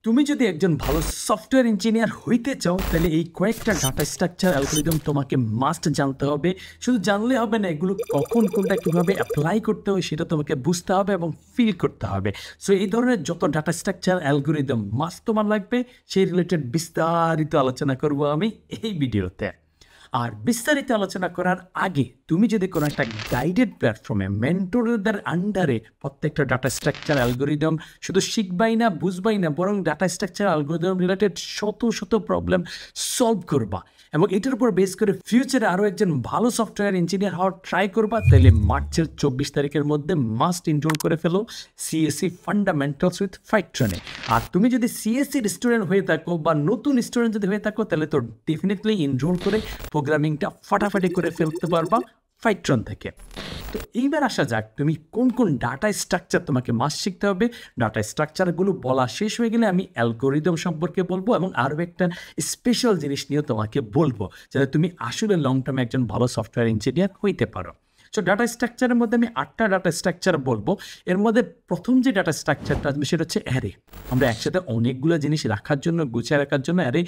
তুমি যদি একজন ভালো সফটওয়্যার ইঞ্জিনিয়ার হইতে চাও তাহলে এই কয়েকটা ডাটা স্ট্রাকচার অ্যালগরিদম তোমাকে মাস্ট জানতে হবে। শুধু জানলে হবে না, এগুলো কখন কোনটা কীভাবে অ্যাপ্লাই করতে হয় সেটা তোমাকে বুঝতে হবে এবং ফিল করতে হবে। সো এই ধরনের যত ডাটা স্ট্রাকচার অ্যালগরিদম মাস্ট তোমার লাগবে, সেই রিলেটেড বিস্তারিত আলোচনা করব আমি এই ভিডিওতে। আর বিস্তারিত আলোচনা করার আগে তুমি যদি কোনো একটা গাইডেড প্ল্যাটফর্মে মেন্টরদের আন্ডারে প্রত্যেকটা ডাটা স্ট্রাকচার অ্যালগরিদম শুধু শিখবাই না, বুঝবাই না, বরং ডাটা স্ট্রাকচার অ্যালগরিদম রিলেটেড শত শত প্রবলেম সলভ করবা এবং এটার উপর বেস করে ফিউচারে আরও একজন ভালো সফটওয়্যার ইঞ্জিনিয়ার হওয়ার ট্রাই করবা, তাহলে মার্চের 24 তারিখের মধ্যে মাস্ট এনরোল করে ফেলো সিএসসি ফান্ডামেন্টালস উইথ ফাইট্রনে। আর তুমি যদি সিএসসির স্টুডেন্ট হয়ে থাকো বা নতুন স্টুডেন্ট যদি হয়ে থাকো তাহলে তো ডেফিনেটলি এনরোল করে প্রোগ্রামিংটা ফাটাফাটি করে ফেলতে পারবা ফাইট্রন থেকে। তো এইবার আসা যাক, তুমি কোন কোন ডাটা স্ট্রাকচার তোমাকে মাস্ট শিখতে হবে। ডাটা স্ট্রাকচারগুলো বলা শেষ হয়ে গেলে আমি অ্যালগরিদম সম্পর্কে বলবো এবং আরও একটা স্পেশাল জিনিস নিয়ে তোমাকে বলবো, যাতে তুমি আসলে লং টার্মে একজন ভালো সফটওয়্যার ইঞ্জিনিয়ার হইতে পারো। সো ডাটা স্ট্রাকচারের মধ্যে আমি 8টা ডাটা স্ট্রাকচার বলবো। এর মধ্যে প্রথম যে ডাটা স্ট্রাকচারটা আসবে সেটা হচ্ছে অ্যারে। আমরা একসাথে অনেকগুলো জিনিস রাখার জন্য, গুছিয়ে রাখার জন্য অ্যারে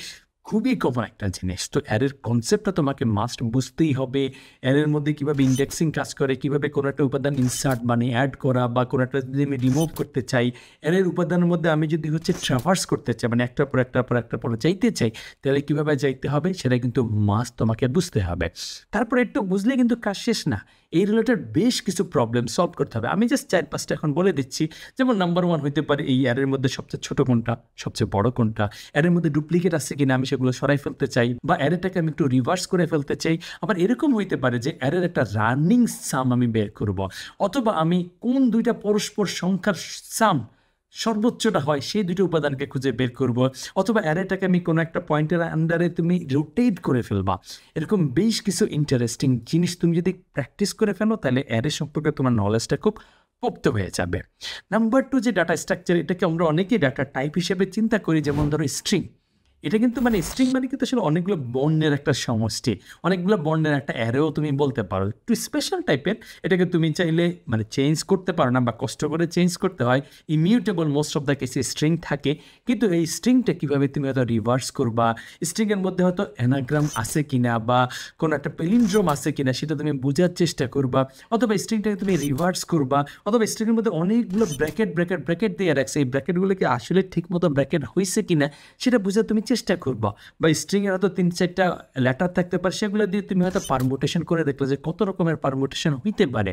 খুবই কমন একটা জিনিস। তো অ্যারের কনসেপ্টটা তোমাকে মাস্ট বুঝতেই হবে। অ্যারের মধ্যে কীভাবে ইন্ডেক্সিং কাজ করে, কীভাবে কোনো একটা উপাদান ইনসার্ট মানে অ্যাড করা, বা কোনো একটা যদি আমি রিমুভ করতে চাই, অ্যারের উপাদানের মধ্যে আমি যদি ট্রাভার্স করতে চাই, মানে একটার পর একটার পর একটার পর যাইতে চাই, তাহলে কীভাবে যাইতে হবে সেটা কিন্তু মাস্ট তোমাকে বুঝতে হবে। তারপরে একটু বুঝলে কিন্তু কাজ শেষ না, এই রিলেটেড বেশ কিছু প্রবলেম সলভ করতে হবে। আমি জাস্ট 4-5টা এখন বলে দিচ্ছি। যেমন নাম্বার 1 হইতে পারে এই অ্যারের মধ্যে সবচেয়ে ছোটো কোনটা, সবচেয়ে বড় কোনটা, অ্যারের মধ্যে ডুপ্লিকেট আছে কিনা আমি সেগুলো সরাই ফেলতে চাই, বা অ্যারেটাকে আমি একটু রিভার্স করে ফেলতে চাই। আবার এরকম হইতে পারে যে অ্যারের একটা রানিং সাম আমি বের করব, অথবা আমি কোন দুইটা পরস্পর সংখ্যার সাম সর্বোচ্চটা হয় সেই দুটো উপাদানকে খুঁজে বের করব, অথবা অ্যারেটাকে আমি কোনো একটা পয়েন্টের আন্ডারে তুমি রোটেট করে ফেলবা। এরকম বেশ কিছু ইন্টারেস্টিং জিনিস তুমি যদি প্র্যাকটিস করে ফেলো তাহলে অ্যারে সম্পর্কে তোমার নলেজটা খুব পোক্ত হয়ে যাবে। নাম্বার 2 যে ডাটা স্ট্রাকচার, এটাকে আমরা অনেকেই ডাটা টাইপ হিসেবে চিন্তা করি, যেমন ধরো স্ট্রিং। এটা কিন্তু স্ট্রিং মানে কিন্তু আসলে অনেকগুলো বর্ণের একটা সমষ্টি, অনেকগুলো বর্ণের একটা অ্যারেও তুমি বলতে পারো। একটু স্পেশাল টাইপের, এটাকে তুমি চাইলে চেঞ্জ করতে পারো না বা কষ্ট করে চেঞ্জ করতে হয়। ইমিউটেবল মোস্ট অফ দ্য কেসে স্ট্রিং থাকে, কিন্তু এই স্ট্রিংটা কীভাবে তুমি হয়তো রিভার্স করবা, স্ট্রিংয়ের মধ্যে হয়তো অ্যানাগ্রাম আছে কিনা বা কোনো একটা পেলিন্ড্রোম আছে কিনা সেটা তুমি বোঝার চেষ্টা করবা, অথবা স্ট্রিংটাকে তুমি রিভার্স করবা, অথবা স্ট্রিংয়ের মধ্যে অনেকগুলো ব্র্যাকেট দিয়ে রাখছে, এই ব্র্যাকেটগুলোকে আসলে ঠিকমতো ব্র্যাকেট হয়েছে কিনা সেটা বোঝার তুমি চেষ্টা করবা। বা স্ট্রিংয়ের হয়তো 3-4টা লেটার থাকতে পারে, সেগুলো দিয়ে তুমি হয়তো পারমুটেশন করে দেখলে যে কত রকমের পারমুটেশন হইতে পারে।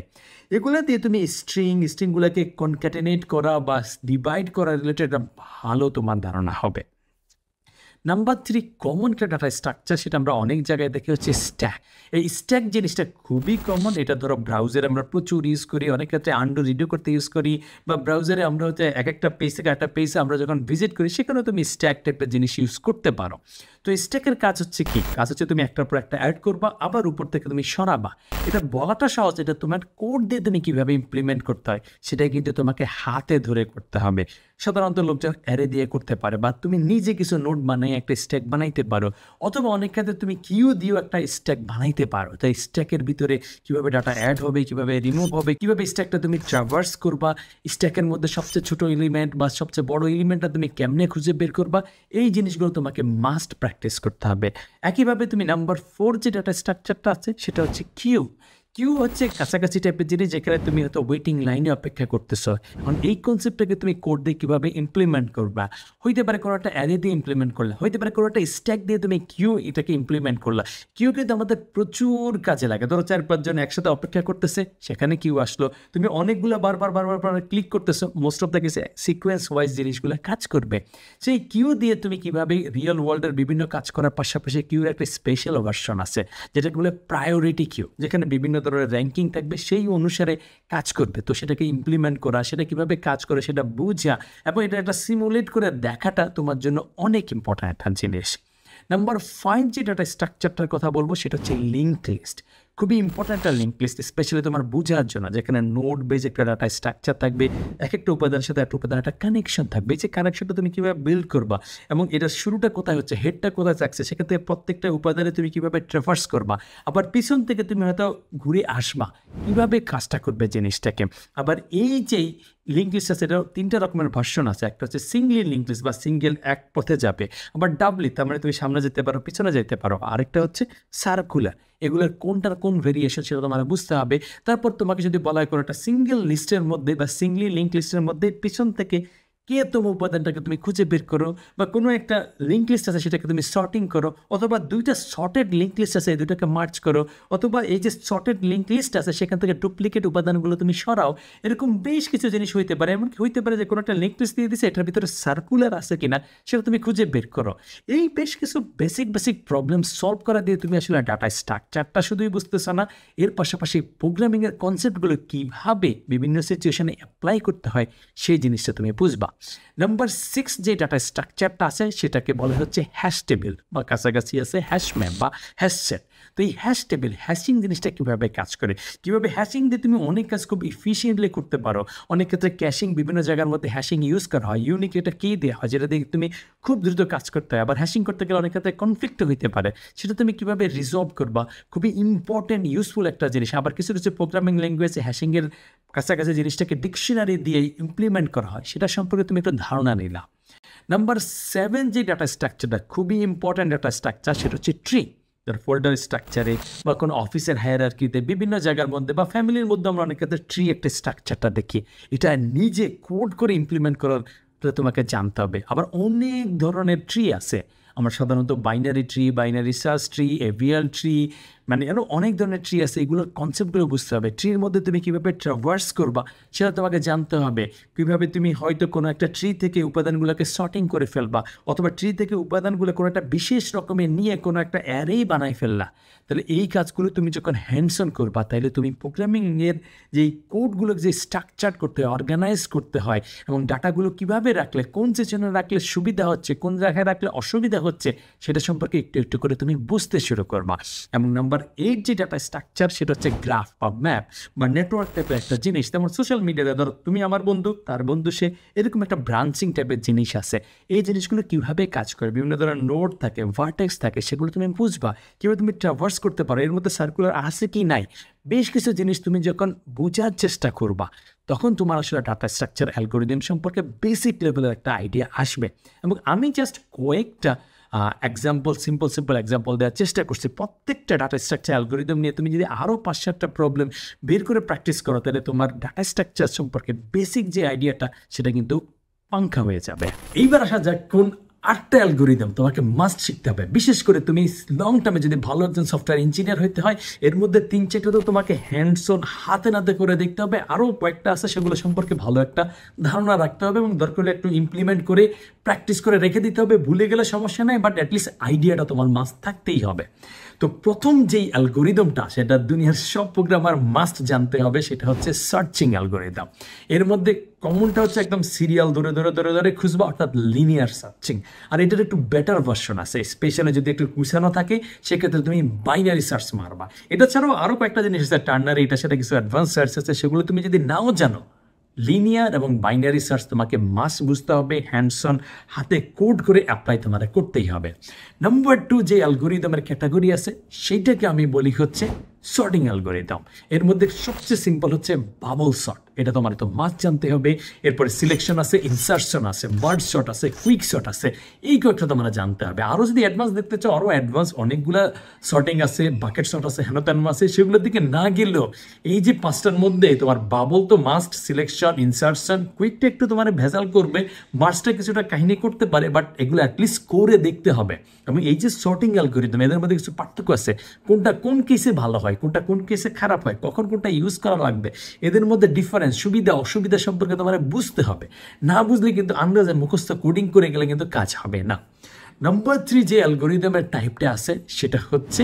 এগুলো দিয়ে তুমি স্ট্রিংগুলোকে কনক্যাটেনেট করা বা ডিভাইড করা রিলেটেড ভালো তোমার ধারণা হবে। নাম্বার 3 কমন একটা ডাটা স্ট্রাকচার, সেটা আমরা অনেক জায়গায় দেখি হচ্ছে স্ট্যাক। এই স্ট্যাক জিনিসটা খুবই কমন। এটা ধরো ব্রাউজারে আমরা প্রচুর ইউজ করি, অনেক ক্ষেত্রে আন্ডু রিডু করতে ইউজ করি, বা ব্রাউজারে আমরা হচ্ছে একটা পেজ থেকে একটা পেজে আমরা যখন ভিজিট করি সেখানেও তুমি স্ট্যাক টাইপের জিনিস ইউজ করতে পারো। তো স্ট্যাকের কাজ হচ্ছে কি? কাজ হচ্ছে তুমি একটার পর একটা অ্যাড করবা, আবার উপর থেকে তুমি সরাবা। এটা বলাটা সহজ, এটা তোমার কোড দিয়ে তুমি কীভাবে ইমপ্লিমেন্ট করতে হয় সেটাই কিন্তু তোমাকে হাতে ধরে করতে হবে। সাধারণত লোকজন অ্যারে দিয়ে করতে পারে, বা তুমি নিজে কিছু নোট বানিয়ে একটা স্ট্যাক বানাইতে পারো, অথবা অনেক ক্ষেত্রে তুমি কিউ দিয়েও একটা স্ট্যাক বানাইতে পারো। তাই স্ট্যাকের ভিতরে কীভাবে ডাটা অ্যাড হবে, কীভাবে রিমুভ হবে, কীভাবে স্ট্যাকটা তুমি ট্রাভার্স করবা, স্ট্যাকের মধ্যে সবচেয়ে ছোটো এলিমেন্ট বা সবচেয়ে বড় এলিমেন্টটা তুমি কেমনে খুঁজে বের করবা, এই জিনিসগুলো তোমাকে মাস্ট প্র্যাকটিস করতে হবে। একইভাবে তুমি নাম্বার 4 যে ডাটা স্ট্রাকচারটা আছে সেটা হচ্ছে কিউ হচ্ছে কাছাকাছি টাইপের জিনিস, যেখানে তুমি হয়তো ওয়েটিং লাইনে অপেক্ষা করতেছো। এখন এই কনসেপ্টটাকে তুমি কোড দিয়ে কীভাবে ইমপ্লিমেন্ট করবা, হইতে পারে কোনো একটা অ্যারে দিয়ে ইমপ্লিমেন্ট করলা, হইতে পারে কোনো একটা স্ট্যাক দিয়ে তুমি এটাকে ইমপ্লিমেন্ট করলা। কিন্তু আমাদের প্রচুর কাজে লাগে। ধরো 4-5 জন একসাথে অপেক্ষা করতেছে, সেখানে আসলো, তুমি অনেকগুলো বারবার ক্লিক করতেছো, মোস্ট অফ দ্য কেসে সিকোয়েন্স ওয়াইজ জিনিসগুলো কাজ করবে। সেই দিয়ে তুমি কীভাবে রিয়েল ওয়ার্ল্ডের বিভিন্ন কাজ করার পাশাপাশি এর একটা স্পেশাল ভার্সন আছে যেটাকে বলে প্রায়োরিটি যেখানে বিভিন্ন ধরনের র্যাঙ্কিং থাকবে, সেই অনুসারে কাজ করবে। তো সেটাকে ইমপ্লিমেন্ট করা, সেটা কীভাবে কাজ করে সেটা বুঝা এবং এটা একটা সিমুলেট করে দেখাটা তোমার জন্য অনেক ইম্পর্ট্যান্ট একটা জিনিস। নাম্বার 5 যে ডাটা স্ট্রাকচারটার কথা বলবো সেটা হচ্ছে লিঙ্কড লিস্ট। খুবই ইম্পর্ট্যান্ট একটা লিঙ্ক লিস্ট, স্পেশালি তোমার বোঝার জন্য, যেখানে নোড বেজ একটা ডাটা স্ট্রাকচার থাকবে, এক একটা উপাদানের সাথে একটা উপাদান একটা কানেকশন থাকবে। এই যে কানেকশনটা তুমি কীভাবে বিল্ড করবা এবং এটার শুরুটা কোথায় হচ্ছে, হেডটা কোথায় থাকছে, সেক্ষেত্রে প্রত্যেকটা উপাদানে তুমি কীভাবে ট্রাভার্স করবা, আবার পিছন থেকে তুমি হয়তো ঘুরে আসবা, কীভাবে কাজটা করবে জিনিসটাকে। আবার এই যেই লিঙ্ক লিস্ট আছে, এটাও 3টা রকমের ভার্সন আছে। একটা হচ্ছে সিঙ্গলি লিঙ্ক লিস্ট বা সিঙ্গেল এক পথে যাবে, আবার ডাবলি, তার মানে তুমি সামনে যেতে পারো পিছনে যেতে পারো, আরেকটা হচ্ছে সার্কুলার। এগুলোর কোনটার কোন ভেরিয়েশন সেটা তোমার বুঝতে হবে। তারপর তোমাকে যদি বলা হয় কোনো একটা সিঙ্গেল লিস্টের মধ্যে বা সিঙ্গলি লিঙ্ক লিস্টের মধ্যে পিছন থেকে কে তোমার উপাদানটাকে তুমি খুঁজে বের করো, বা কোনো একটা লিঙ্ক লিস্ট আছে সেটাকে তুমি সর্টিং করো, অথবা দুইটা শর্টেড লিঙ্ক লিস্ট আছে এই দুটাকে মার্চ করো, অথবা এই যে শর্টেড লিঙ্ক লিস্ট আছে সেখান থেকে ডুপ্লিকেট উপাদানগুলো তুমি সরাও। এরকম বেশ কিছু জিনিস হইতে পারে। এমনকি হইতে পারে যে কোনো একটা লিঙ্ক লিস্ট দিয়ে দিচ্ছে, এটার ভিতরে সার্কুলার আছে কিনা সেটা তুমি খুঁজে বের করো। এই বেশ কিছু বেসিক প্রবলেম সলভ করা দিয়ে তুমি আসলে ডাটা স্ট্রাকচারটা শুধুই বুঝতেছো না, এর পাশাপাশি প্রোগ্রামিংয়ের কনসেপ্টগুলো কীভাবে বিভিন্ন সিচুয়েশনে অ্যাপ্লাই করতে হয় সেই জিনিসটা তুমি বুঝবা। নাম্বার 6 যে ডাটা স্ট্রাকচারটা আছে সেটাকে বলা হচ্ছে হ্যাশ টেবিল, বা কাছাকাছি আছে হ্যাশ ম্যাপ বা হ্যাশ সেট। তো এই হ্যাশ টেবিল, হ্যাশিং জিনিসটা কীভাবে কাজ করে, কীভাবে হ্যাশিং দিয়ে তুমি অনেক কাজ খুব ইফিসিয়েন্টলি করতে পারো। অনেক ক্ষেত্রে ক্যাশিং, বিভিন্ন জায়গার মধ্যে হ্যাশিং ইউজ করা হয়, ইউনিক এটা কী দেওয়া হয় যেটা দিয়ে তুমি খুব দ্রুত কাজ করতে হয়। আবার হ্যাশিং করতে গেলে অনেক ক্ষেত্রে কনফ্লিক্ট হইতে পারে, সেটা তুমি কীভাবে রিজলভ করবা, খুবই ইম্পর্টেন্ট ইউজফুল একটা জিনিস। আবার কিছু কিছু প্রোগ্রামিং ল্যাঙ্গুয়েজে হ্যাশিংয়ের কাছাকাছি জিনিসটাকে ডিকশনারি দিয়ে ইমপ্লিমেন্ট করা হয়, সেটা সম্পর্কে তুমি একটু ধারণা নিলাম। নাম্বার 7 যে ডাটা স্ট্রাকচারটা খুবই ইম্পর্ট্যান্ট ডাটা স্ট্রাকচার, সেটা হচ্ছে ট্রি। ফোল্ডার স্ট্রাকচারে বা কোনো অফিসের হায়ারার্কিতে বিভিন্ন জায়গার মধ্যে বা ফ্যামিলির মধ্যে আমরা অনেক ক্ষেত্রে ট্রি একটা স্ট্রাকচারটা দেখি, এটা নিজে কোড করে ইমপ্লিমেন্ট করার তোমাকে জানতে হবে। আবার অনেক ধরনের ট্রি আছে, আমরা সাধারণত binary tree, binary search tree, AVL tree, মানে আরও অনেক ধরনের ট্রি আছে। এগুলোর কনসেপ্টগুলো বুঝতে হবে। ট্রির মধ্যে তুমি কীভাবে ট্রাভার্স করবা সেটা তোমাকে জানতে হবে। কীভাবে তুমি হয়তো কোনো একটা ট্রি থেকে উপাদানগুলোকে সর্টিং করে ফেলবা, অথবা ট্রি থেকে উপাদানগুলো কোনো একটা বিশেষ রকমের নিয়ে কোনো একটা অ্যারেই বানাই ফেললা। তাহলে এই কাজগুলো তুমি যখন হ্যান্ডস অন করবা, তাহলে তুমি প্রোগ্রামিংয়ের যেই কোডগুলো যে স্ট্রাকচার করতে হয়, অর্গানাইজ করতে হয়, এবং ডাটাগুলো কীভাবে রাখলে, কোন সেশনে রাখলে সুবিধা হচ্ছে, কোন জায়গায় রাখলে অসুবিধা হচ্ছে, সেটা সম্পর্কে একটু একটু করে তুমি বুঝতে শুরু করবা। এবং নাম্বার 8 যে ডাটা স্ট্রাকচার সেটা হচ্ছে গ্রাফ বা ম্যাপ বা নেটওয়ার্ক টাইপের একটা জিনিস। যেমন সোশ্যাল মিডিয়াতে ধরো তুমি আমার বন্ধু, তার বন্ধু সে, এরকম একটা ব্রাঞ্চিং টাইপের জিনিস আছে। এই জিনিসগুলো কীভাবে কাজ করে, বিভিন্ন ধরনের নোড থাকে, ভার্টেক্স থাকে, সেগুলো তুমি বুঝবা, কীভাবে তুমি ট্রাভার্স করতে পারো, এর মধ্যে সার্কুলার আছে কি নাই। বেশ কিছু জিনিস তুমি যখন বোঝার চেষ্টা করবা, তখন তোমার আসলে ডাটা স্ট্রাকচার অ্যালগোরিদম সম্পর্কে বেসিক লেভেলের একটা আইডিয়া আসবে। এবং আমি জাস্ট কয়েকটা সিম্পল এক্সাম্পল দেওয়ার চেষ্টা করছি। প্রত্যেকটা ডাটা স্ট্রাকচার অ্যালগোরিদম নিয়ে তুমি যদি আরও 5-7টা প্রবলেম বের করে প্র্যাকটিস করো, তাহলে তোমার ডাটা স্ট্রাকচার সম্পর্কে বেসিক যে আইডিয়াটা সেটা কিন্তু পাঙ্খা হয়ে যাবে। এইবার আসা যাক কোন 8টা অ্যালগোরিদম তোমাকে মাস্ট শিখতে হবে, বিশেষ করে তুমি লং টার্মে যদি ভালো একজন সফটওয়্যার ইঞ্জিনিয়ার হইতে হয়। এর মধ্যে 3-4টা তো তোমাকে হ্যান্ডস অন হাতে নাতে করে দেখতে হবে, আরও কয়েকটা আছে সেগুলো সম্পর্কে ভালো একটা ধারণা রাখতে হবে, এবং দরকার হলে একটু ইমপ্লিমেন্ট করে প্র্যাকটিস করে রেখে দিতে হবে। ভুলে গেলে সমস্যা নাই, বাট অ্যাটলিস্ট আইডিয়াটা তোমার মাস্ট থাকতেই হবে। তো প্রথম যেই অ্যালগোরিদমটা, সেটা দুনিয়ার সব প্রোগ্রামার মাস্ট জানতে হবে, সেটা হচ্ছে সার্চিং অ্যালগোরিদম। এর মধ্যে কমনটা হচ্ছে একদম সিরিয়াল ধরে খুঁজবা, অর্থাৎ লিনিয়ার সার্চিং। আর এটার একটু বেটার ভার্সন আছে, স্পেশালি যদি একটু কুচানো থাকে সেক্ষেত্রে তুমি বাইনারি সার্চ মারবা। এটা ছাড়াও আরও কয়েকটা জিনিস আছে, টার্নারি, এটা সেটা কিছু অ্যাডভান্স সার্চ আছে, সেগুলো তুমি যদি নাও জানো, লিনিয়ার এবং বাইনারি সার্চ তোমাকে মাস্ট বুঝতে হবে, হ্যান্ডস অন হাতে কোড করে অ্যাপ্লাই তোমার করতেই হবে। নাম্বার 2 যে অ্যালগোরিদমের ক্যাটাগরি আছে সেইটাকে আমি বলি হচ্ছে সর্টিং অ্যালগোরিদম। এর মধ্যে সবচেয়ে সিম্পল হচ্ছে বাবল সর্ট, এটা তোমার তো মাস্ট জানতে হবে। এরপরে সিলেকশন আছে, ইনসার্শন আছে, মার্জ সর্ট আছে, কুইক সর্ট আছে, এই কয়েকটা তোমরা জানতে হবে। আরও যদি অ্যাডভান্স দেখতে চাও, আরও অ্যাডভান্স অনেকগুলো সর্টিং আছে, বাকেট সর্ট আছে, হেন তেন আছে, সেগুলোর দিকে না গেলেও এই যে 5টার মধ্যে তোমার বাবল তো মাস্ট, সিলেকশন, ইনসার্শন, কুইকটা একটু তোমার ভেজাল করবে, মার্জটা কিছুটা কাহিনী করতে পারে, বাট এগুলো অ্যাটলিস্ট করে দেখতে হবে। এবং এই যে সর্টিং অ্যালগোরিদম, এদের মধ্যে কিছু পার্থক্য আছে, কোনটা কোন কেসে ভালো হয়, কোনটা কোন কেসে খারাপ হয়, কখন কোনটা ইউজ করা লাগবে, এদের মধ্যে ডিফারেন্স, সুবিধা অসুবিধা সম্পর্কে তোমার বুঝতে হবে। না বুঝলে কিন্তু আন্দাজে মুখস্থ কোডিং করে গেলে কিন্তু কাজ হবে না। নাম্বার 3 যে অ্যালগোরিদমের টাইপটা আছে সেটা হচ্ছে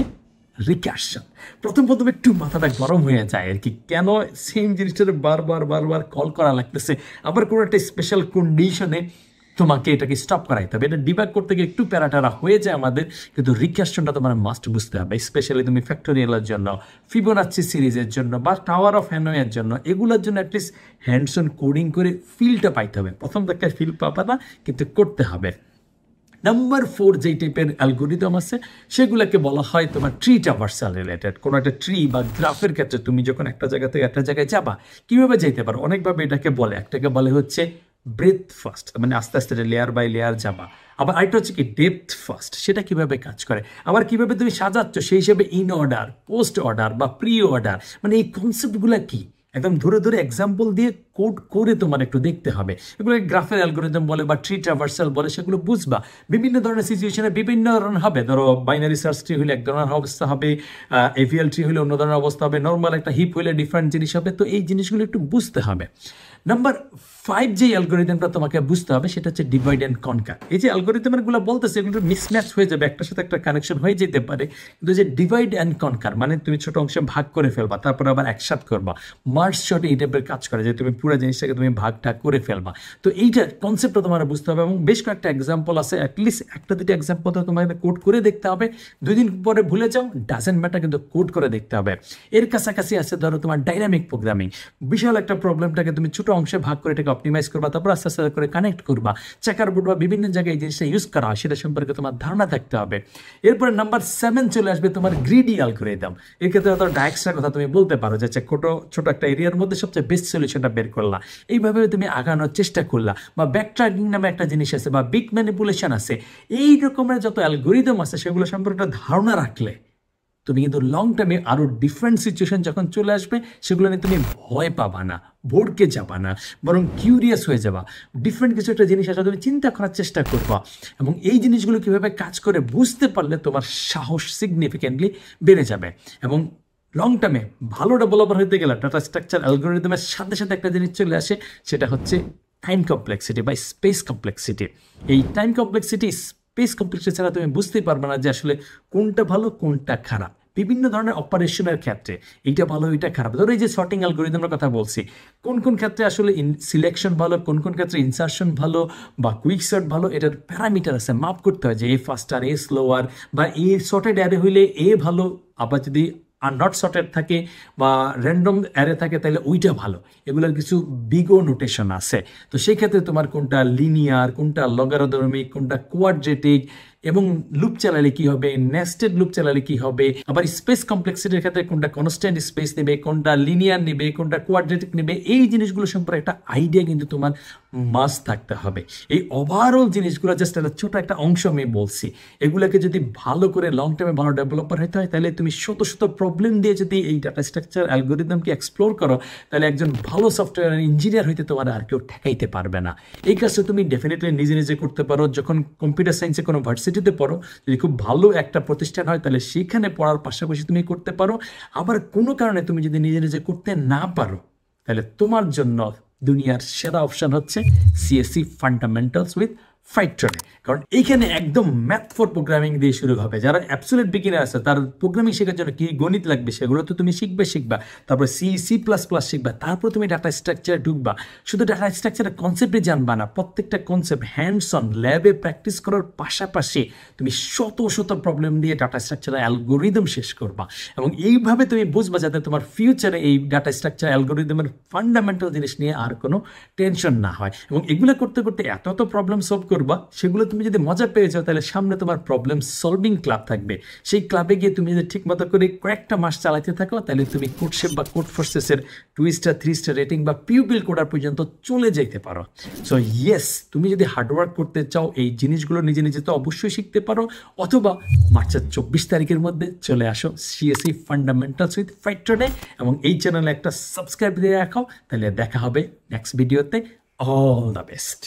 রিকারশন। প্রথম একটু মাথাটা গরম হয়ে যায় আর কি, কেন সেম জিনিসটার বারবার কল করা লাগতেছে, আবার কোনো একটা স্পেশাল কন্ডিশনে তোমাকে এটাকে স্টপ করাইতে হবে। এটা ডিবাগ করতে গিয়ে একটু প্যারাটারা হয়ে যায় আমাদের, কিন্তু রিকাস্টনটা তোমার মাস্ট বুঝতে হবে, স্পেশালি তুমি ফ্যাক্টোরিয়ালের জন্য, ফিবোনাচ্চি সিরিজের জন্য বা টাওয়ার অফ হ্যানোয়ের জন্য, এগুলোর জন্য অ্যাটলিস্ট হ্যান্ডস অন কোডিং করে ফিলটা পাইতে হবে। প্রথম থেকে ফিল পাবা না, কিন্তু করতে হবে। নাম্বার 4 যেই টাইপের অ্যালগোরিদম আছে সেগুলোকে বলা হয় তোমার ট্রি ট্রাভার্সাল রিলেটেড। কোনো একটা ট্রি বা গ্রাফের ক্ষেত্রে তুমি যখন একটা জায়গা থেকে একটা জায়গায় যাবা, কীভাবে যেতে পারো? অনেকভাবে এটাকে বলে। একটাকে বলে হচ্ছে ব্রেথ ফার্স্ট, মানে আস্তে আস্তে লেয়ার বাই লেয়ার যাবা। আবার আরেকটা হচ্ছে কি ডেপথ ফার্স্ট, সেটা কিভাবে কাজ করে। আবার কিভাবে তুমি সাজাচ্ছ সেই হিসেবে ইন অর্ডার, পোস্ট অর্ডার বা প্রি অর্ডার, মানে এই কনসেপ্টগুলো কি একদম ধরে ধরে এক্সাম্পল দিয়ে কোড করে তোমার একটু দেখতে হবে। এগুলো গ্রাফের অ্যালগোরিদম বলে বা ট্রি ট্রাভার্সাল বলে, সেগুলো বুঝবা। বিভিন্ন ধরনের সিচুয়েশনে বিভিন্ন ধরনের হবে। ধরো বাইনারি সার্চ ট্রি হলে এক ধরনের অবস্থা হবে, এভিএল ট্রি হলে অন্য ধরনের অবস্থা হবে, নর্মাল একটা হিপ হলে ডিফারেন্ট জিনিস হবে। তো এই জিনিসগুলো একটু বুঝতে হবে। নাম্বার 5 যে অ্যালগোরিদমটা তোমাকে বুঝতে হবে সেটা হচ্ছে ডিভাইড অ্যান্ড কনকার। এই যে অ্যালগোরিদমগুলো বলতেছে এগুলো মিসম্যাচ হয়ে যাবে, একটার সাথে একটা কানেকশন হয়ে যেতে পারে, কিন্তু যে ডিভাইড অ্যান্ড কনকার মানে তুমি ছোট অংশে ভাগ করে ফেলবা, তারপর আবার একসাথ করবা। মার্জ শর্টে এই টাইপের কাজ করে যে তুমি পুরো জিনিসটাকে তুমি ভাগটা করে ফেলবা। তো এইটা কনসেপ্টটা তোমার বুঝতে হবে, এবং বেশ কয়েকটা এক্সাম্পল আছে, অ্যাটলিস্ট একটা দুটো এক্সাম্পল তো তোমাকে কোড করে দেখতে হবে। 2 দিন পরে ভুলে যাও, ডাজেন্ট ম্যাটার, কিন্তু কোড করে দেখতে হবে। এর কাছাকাছি আছে ধরো তোমার ডাইনামিক প্রোগ্রামিং। বিশাল একটা প্রবলেমটাকে তুমি ছোট অংশে ভাগ করে এটাকে অপটিমাইজ করবা, তারপর আস্তে আস্তে করে কানেক্ট করবা। চেকার বোর্ড বা বিভিন্ন জায়গায় এই জিনিসটা ইউজ করা হয় সেটা সম্পর্কে তোমার ধারণা থাকতে হবে। এরপরে নাম্বার 7 চলে আসবে তোমার গ্রিডি অ্যালগোরিদম। এর ক্ষেত্রে হয়তো ডায়াক্সটার কথা তুমি বলতে পারো যে ছোট একটা এরিয়ার মধ্যে সবচেয়ে বেস্ট সলিউশনটা বের করলা, এইভাবে তুমি আগানোর চেষ্টা করলা। বা ব্যাকট্র্যাকিং নামে একটা জিনিস আছে, বা বিট ম্যানিপুলেশন আছে। এই রকমের যত অ্যালগোরিদম আছে সেগুলো সম্পর্কে একটা ধারণা রাখলে তুমি কিন্তু লং টার্মে আরও ডিফারেন্ট সিচুয়েশন যখন চলে আসবে সেগুলো নিয়ে তুমি ভয় পাবা না, ভোরকে যাবা না, বরং কিউরিয়াস হয়ে যাবা। ডিফারেন্ট কিছু একটা জিনিস আসলে তুমি চিন্তা করার চেষ্টা করবা, এবং এই জিনিসগুলো কীভাবে কাজ করে বুঝতে পারলে তোমার সাহস সিগনিফিকেন্টলি বেড়ে যাবে। এবং লং টার্মে ভালো ডেভেলপার হতে গেলে ডাটা স্ট্রাকচার অ্যালগোরিদমের সাথে সাথে একটা জিনিস চলে আসে, সেটা হচ্ছে টাইম কমপ্লেক্সিটি বা স্পেস কমপ্লেক্সিটি। এই টাইম কমপ্লেক্সিটি, স্পেস কমপ্লেক্সিটি ছাড়া তুমি বুঝতেই পারবে না যে আসলে কোনটা ভালো কোনটা খারাপ। বিভিন্ন ধরনের অপারেশনের ক্ষেত্রে এইটা ভালো এইটা খারাপ। ধরো এই যে সর্টিং অ্যালগোরিদমের কথা বলছি, কোন কোন ক্ষেত্রে আসলে সিলেকশন ভালো, কোন কোন ক্ষেত্রে ইনসার্শন ভালো বা কুইক সর্ট ভালো, এটার প্যারামিটার আছে, মাপ করতে হয় যে এ ফাস্টার, এ স্লোয়ার, বা এ সর্টেড অ্যারে হইলে এ ভালো, আবার যদি আর নট সর্টেড থাকে বা র্যান্ডম অ্যারে থাকে তাহলে ওইটা ভালো। এগুলোর কিছু বিগো নোটেশন আছে। তো সেই ক্ষেত্রে তোমার কোনটা লিনিয়ার, কোনটা লগারিদমিক, কোনটা কোয়াড্রেটিক, এবং লুপ চালালে কি হবে, নেস্টেড লুপ চালালে কি হবে, আবার স্পেস কমপ্লেক্সিটির ক্ষেত্রে কোনটা কনস্ট্যান্ট স্পেস নেবে, কোনটা লিনিয়ার নেবে, কোনটা কোয়াড্রেটিক নেবে, এই জিনিসগুলো সম্পর্কে একটা আইডিয়া কিন্তু তোমার মাস্ট থাকতে হবে। এই ওভারঅল জিনিসগুলো জাস্ট একটা ছোট একটা অংশ আমি বলছি। এগুলোকে যদি ভালো করে লং টার্মে ভালো ডেভেলপার হতে হয় তাহলে তুমি শত শত প্রবলেম দিয়ে যদি এই ডাটা স্ট্রাকচার অ্যালগোরিদমকে এক্সপ্লোর করো, তাহলে একজন ভালো সফটওয়্যার ইঞ্জিনিয়ার হইতে তোমার আর কেউ ঠেকাইতে পারবে না। এই কাজটা তুমি ডেফিনেটলি নিজে নিজে করতে পারো। যখন কম্পিউটার সায়েন্সে কোনো ভার্সিটিতে পড়ো, যদি খুব ভালো একটা প্রতিষ্ঠান হয় তাহলে সেখানে পড়ার পাশাপাশি তুমি করতে পারো। আবার কোনো কারণে তুমি যদি নিজে নিজে করতে না পারো, তাহলে তোমার জন্য দুনিয়ার সেরা অপশন হচ্ছে সিএসসি ফান্ডামেন্টালস উইথ ফাইট্রনে। কারণ এইখানে একদম ম্যাথ ফর প্রোগ্রামিং দিয়ে শুরু হবে। যারা অ্যাবসলিউট বিগিনার আছে তার প্রোগ্রামিং শেখার জন্য কি গণিত লাগবে সেগুলো তো তুমি শিখবা, তারপর সি প্লাস প্লাস শিখবা, তারপর তুমি ডাটা স্ট্রাকচারে ঢুকবা। শুধু ডাটা স্ট্রাকচারের কনসেপ্টই জানবা না, প্রত্যেকটা কনসেপ্ট হ্যান্ডস অন ল্যাবে প্র্যাকটিস করার পাশাপাশি তুমি শত শত প্রবলেম দিয়ে ডাটা স্ট্রাকচারের অ্যালগোরিদম শেষ করবা। এবং এইভাবে তুমি বুঝবা যাতে তোমার ফিউচারে এই ডাটা স্ট্রাকচার অ্যালগোরিদমের ফান্ডামেন্টাল জিনিস নিয়ে আর কোনো টেনশন না হয়। এবং এগুলো করতে করতে এত প্রবলেম সলভ করবা, সেগুলো তুমি যদি মজা পেয়ে যাও তাহলে সামনে তোমার প্রবলেম সলভিং ক্লাব থাকবে। সেই ক্লাবে গিয়ে তুমি যদি ঠিক মতো করে কয়েকটা মাস চালাতে থাকো, তাহলে তুমি কোডশেপ বা কোড ফোর্সেসের 2 স্টার 3 স্টার রেটিং বা পিউপিল কোডার পর্যন্ত চলে যেতে পারো। সো ইয়েস, তুমি যদি হার্ডওয়ার্ক করতে চাও এই জিনিসগুলো নিজে নিজে তো অবশ্যই শিখতে পারো, অথবা মার্চের 24 তারিখের মধ্যে চলে আসো সিএসসি ফান্ডামেন্টালস উইথ ফাইট্রনে, এবং এই চ্যানেলে একটা সাবস্ক্রাইব দিয়ে রাখো। তাহলে দেখা হবে নেক্সট ভিডিওতে। All the best.